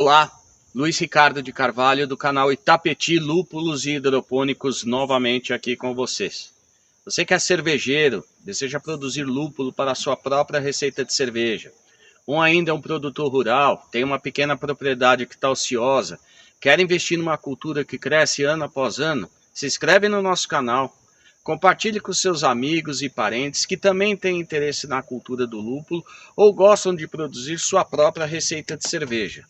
Olá, Luiz Ricardo de Carvalho do canal Itapetí Lúpulos e Hidropônicos novamente aqui com vocês. Você que é cervejeiro, deseja produzir lúpulo para a sua própria receita de cerveja, ou ainda é um produtor rural, tem uma pequena propriedade que está ociosa, quer investir numa cultura que cresce ano após ano, se inscreve no nosso canal, compartilhe com seus amigos e parentes que também têm interesse na cultura do lúpulo ou gostam de produzir sua própria receita de cerveja.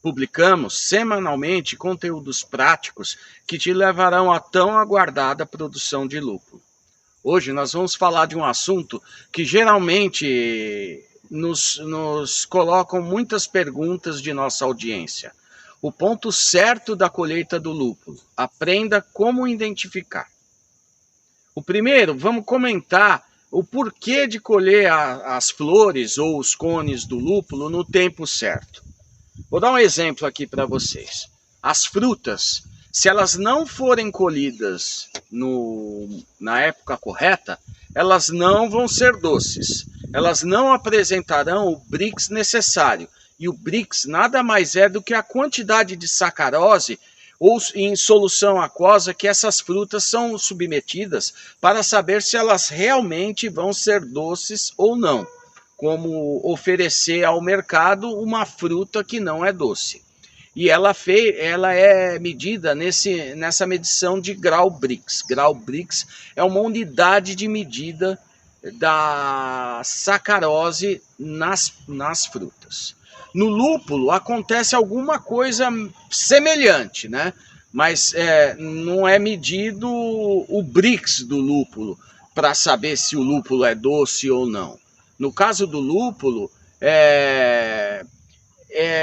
Publicamos semanalmente conteúdos práticos que te levarão à tão aguardada produção de lúpulo. Hoje nós vamos falar de um assunto que geralmente nos colocam muitas perguntas de nossa audiência. O ponto certo da colheita do lúpulo. Aprenda como identificar. O primeiro, vamos comentar o porquê de colher as flores ou os cones do lúpulo no tempo certo. Vou dar um exemplo aqui para vocês. As frutas, se elas não forem colhidas na época correta, elas não vão ser doces. Elas não apresentarão o Brix necessário. E o Brix nada mais é do que a quantidade de sacarose ou em solução aquosa que essas frutas são submetidas para saber se elas realmente vão ser doces ou não. Como oferecer ao mercado uma fruta que não é doce. E ela é medida nessa medição de grau Brix. Grau Brix é uma unidade de medida da sacarose nas frutas. No lúpulo acontece alguma coisa semelhante, né? Mas não é medido o Brix do lúpulo para saber se o lúpulo é doce ou não. No caso do lúpulo,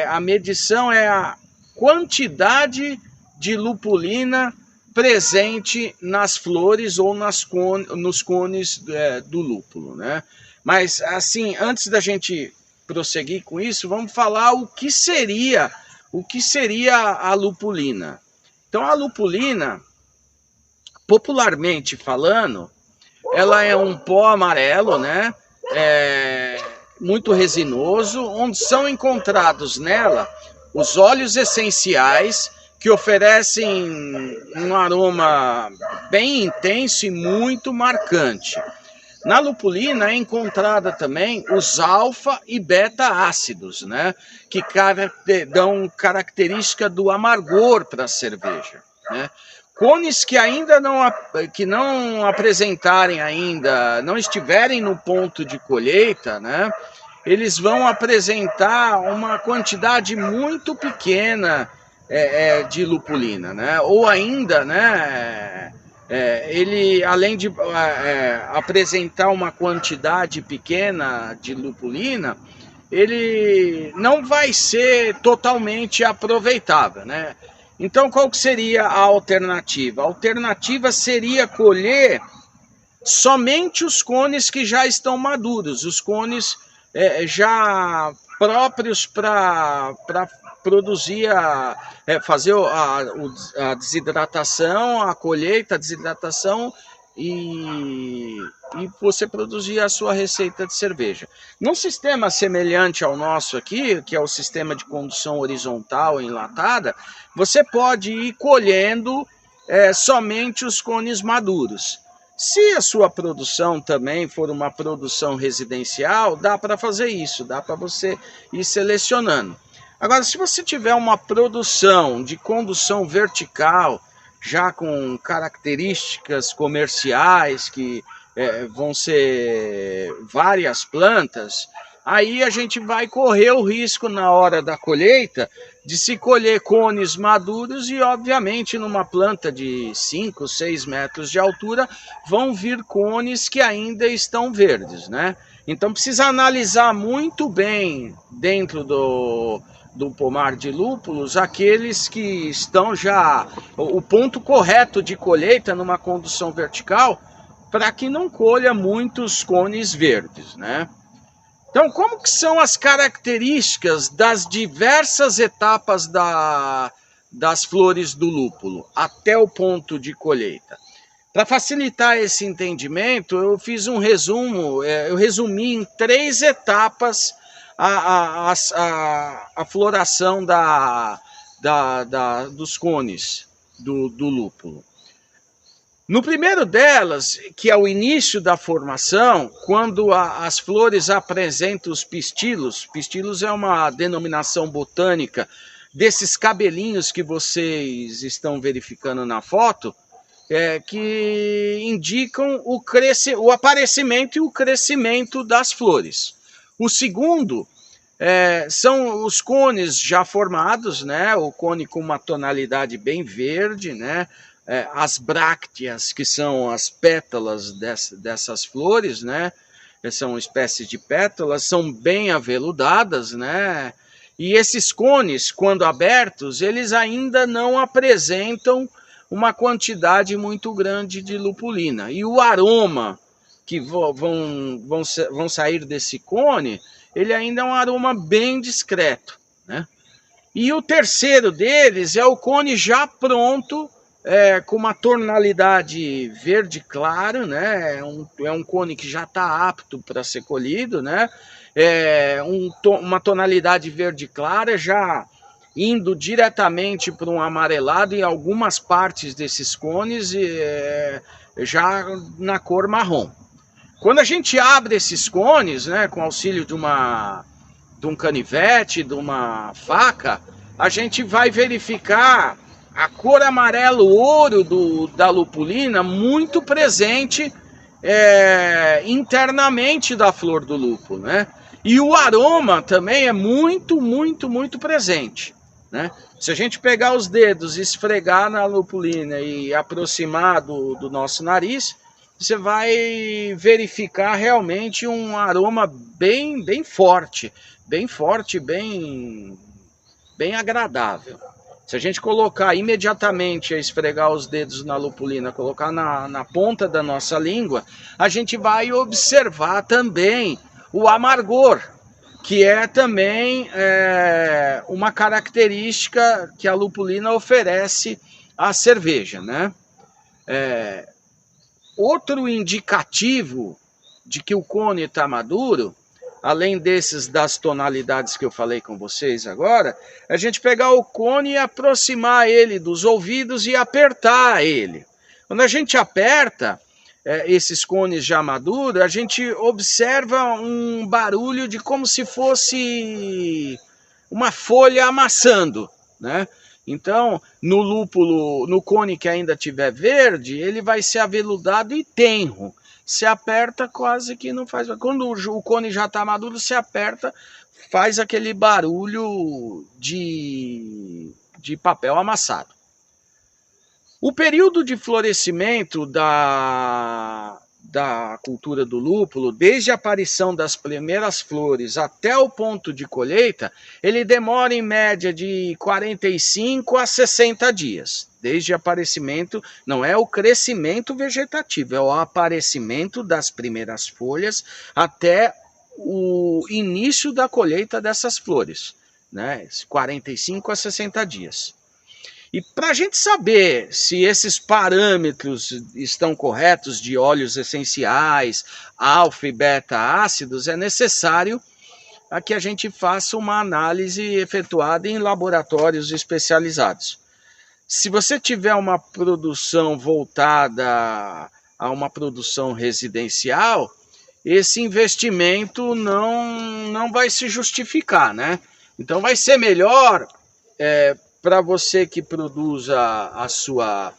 a medição é a quantidade de lupulina presente nas flores ou nos cones do lúpulo, né? Mas, assim, antes da gente prosseguir com isso, vamos falar o que seria a lupulina. Então, a lupulina, popularmente falando, ela é um pó amarelo, né? Muito resinoso, onde são encontrados nela os óleos essenciais que oferecem um aroma bem intenso e muito marcante. Na lupulina é encontrada também os alfa e beta ácidos, né, que dão característica do amargor para a cerveja, né? Cones que ainda não apresentarem ainda, não estiverem no ponto de colheita, né, eles vão apresentar uma quantidade muito pequena de lupulina, né? Ou ainda, né, ele, além de apresentar uma quantidade pequena de lupulina, ele não vai ser totalmente aproveitável, né? Então, qual que seria a alternativa? A alternativa seria colher somente os cones que já estão maduros, os cones já próprios para produzir, fazer a desidratação, a colheita, a desidratação e você produzir a sua receita de cerveja. Num sistema semelhante ao nosso aqui, que é o sistema de condução horizontal enlatada, você pode ir colhendo somente os cones maduros. Se a sua produção também for uma produção residencial, dá para fazer isso, dá para você ir selecionando. Agora, se você tiver uma produção de condução vertical, já com características comerciais, que vão ser várias plantas, aí a gente vai correr o risco na hora da colheita de se colher cones maduros e, obviamente, numa planta de 5, 6 metros de altura, vão vir cones que ainda estão verdes, né? Então, precisa analisar muito bem dentro do pomar de lúpulos, aqueles que estão já o ponto correto de colheita numa condução vertical, para que não colha muitos cones verdes, né? Então, como que são as características das diversas etapas das flores do lúpulo até o ponto de colheita? Para facilitar esse entendimento, eu fiz um resumo, eu resumi em 3 etapas a floração dos cones do lúpulo. No primeiro delas, que é o início da formação, quando as flores apresentam os pistilos, pistilos é uma denominação botânica desses cabelinhos que vocês estão verificando na foto, que indicam o aparecimento e o crescimento das flores. O segundo são os cones já formados, né? O cone com uma tonalidade bem verde, né? As brácteas, que são as pétalas dessas flores, né? São espécies de pétalas, são bem aveludadas, né? E esses cones, quando abertos, eles ainda não apresentam uma quantidade muito grande de lupulina. E o aroma que vão sair desse cone, ele ainda é um aroma bem discreto, né? E o terceiro deles é o cone já pronto, com uma tonalidade verde claro, né? É um cone que já está apto para ser colhido, né? Uma tonalidade verde clara, já indo diretamente para um amarelado em algumas partes desses cones, já na cor marrom. Quando a gente abre esses cones, né, com auxílio de um canivete, de uma faca, a gente vai verificar a cor amarelo-ouro da lupulina muito presente internamente da flor do lúpulo, né? E o aroma também é muito, muito, muito presente, né? Se a gente pegar os dedos, esfregar na lupulina e aproximar do nosso nariz, você vai verificar realmente um aroma bem, bem forte, bem agradável. Se a gente colocar imediatamente a esfregar os dedos na lupulina, colocar na ponta da nossa língua, a gente vai observar também o amargor, que é também uma característica que a lupulina oferece à cerveja, né? Outro indicativo de que o cone está maduro, além das tonalidades que eu falei com vocês agora, é a gente pegar o cone e aproximar ele dos ouvidos e apertar ele. Quando a gente aperta esses cones já maduros, a gente observa um barulho de como se fosse uma folha amassando, né? Então, no lúpulo, no cone que ainda tiver verde, ele vai ser aveludado e tenro. Se aperta, quase que não faz. Quando o cone já está maduro, se aperta, faz aquele barulho de papel amassado. O período de florescimento da cultura do lúpulo, desde a aparição das primeiras flores até o ponto de colheita, ele demora em média de 45 a 60 dias. Desde o aparecimento, não é o crescimento vegetativo, é o aparecimento das primeiras folhas até o início da colheita dessas flores, né? 45 a 60 dias. E para a gente saber se esses parâmetros estão corretos de óleos essenciais, alfa e beta ácidos, é necessário que a gente faça uma análise efetuada em laboratórios especializados. Se você tiver uma produção voltada a uma produção residencial, esse investimento não vai se justificar, né? Então vai ser melhor para você que produz a sua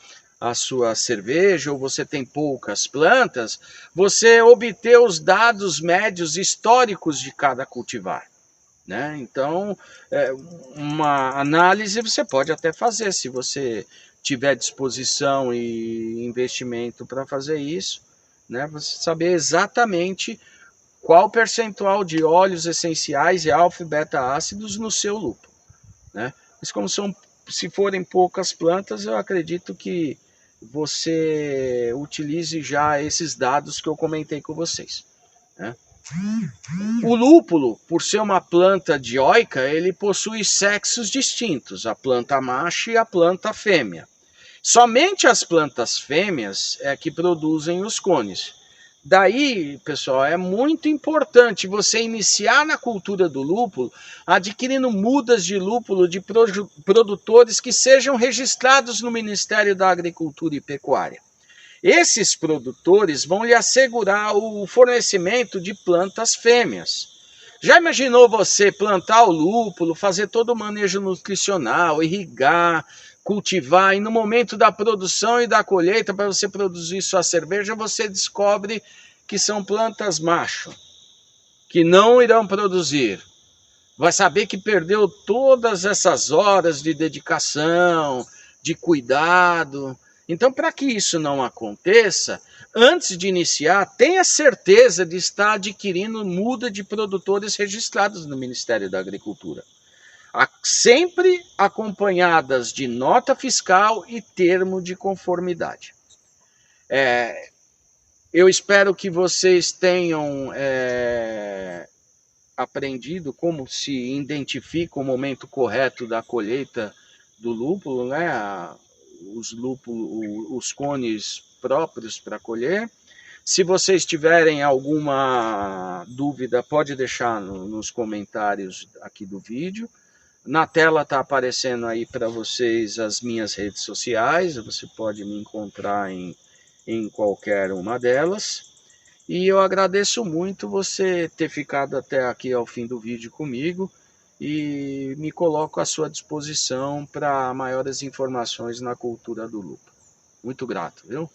cerveja, ou você tem poucas plantas, você obter os dados médios históricos de cada cultivar, né? Então, uma análise você pode até fazer, se você tiver disposição e investimento para fazer isso, né? Você saber exatamente qual percentual de óleos essenciais e alfa e beta ácidos no seu lúpulo, né? Mas como se forem poucas plantas, eu acredito que você utilize já esses dados que eu comentei com vocês, né? O lúpulo, por ser uma planta dioica, ele possui sexos distintos, a planta macho e a planta fêmea. Somente as plantas fêmeas é que produzem os cones. Daí, pessoal, é muito importante você iniciar na cultura do lúpulo, adquirindo mudas de lúpulo de produtores que sejam registrados no Ministério da Agricultura e Pecuária. Esses produtores vão lhe assegurar o fornecimento de plantas fêmeas. Já imaginou você plantar o lúpulo, fazer todo o manejo nutricional, irrigar, cultivar, e no momento da produção e da colheita, para você produzir sua cerveja, você descobre que são plantas macho, que não irão produzir. Vai saber que perdeu todas essas horas de dedicação, de cuidado. Então, para que isso não aconteça, antes de iniciar, tenha certeza de estar adquirindo muda de produtores registrados no Ministério da Agricultura, sempre acompanhadas de nota fiscal e termo de conformidade. Eu espero que vocês tenham aprendido como se identifica o momento correto da colheita do lúpulo, né? Os cones próprios para colher. Se vocês tiverem alguma dúvida, pode deixar nos comentários aqui do vídeo. Na tela está aparecendo aí para vocês as minhas redes sociais, você pode me encontrar em qualquer uma delas. E eu agradeço muito você ter ficado até aqui ao fim do vídeo comigo e me coloco à sua disposição para maiores informações na cultura do lúpulo. Muito grato, viu?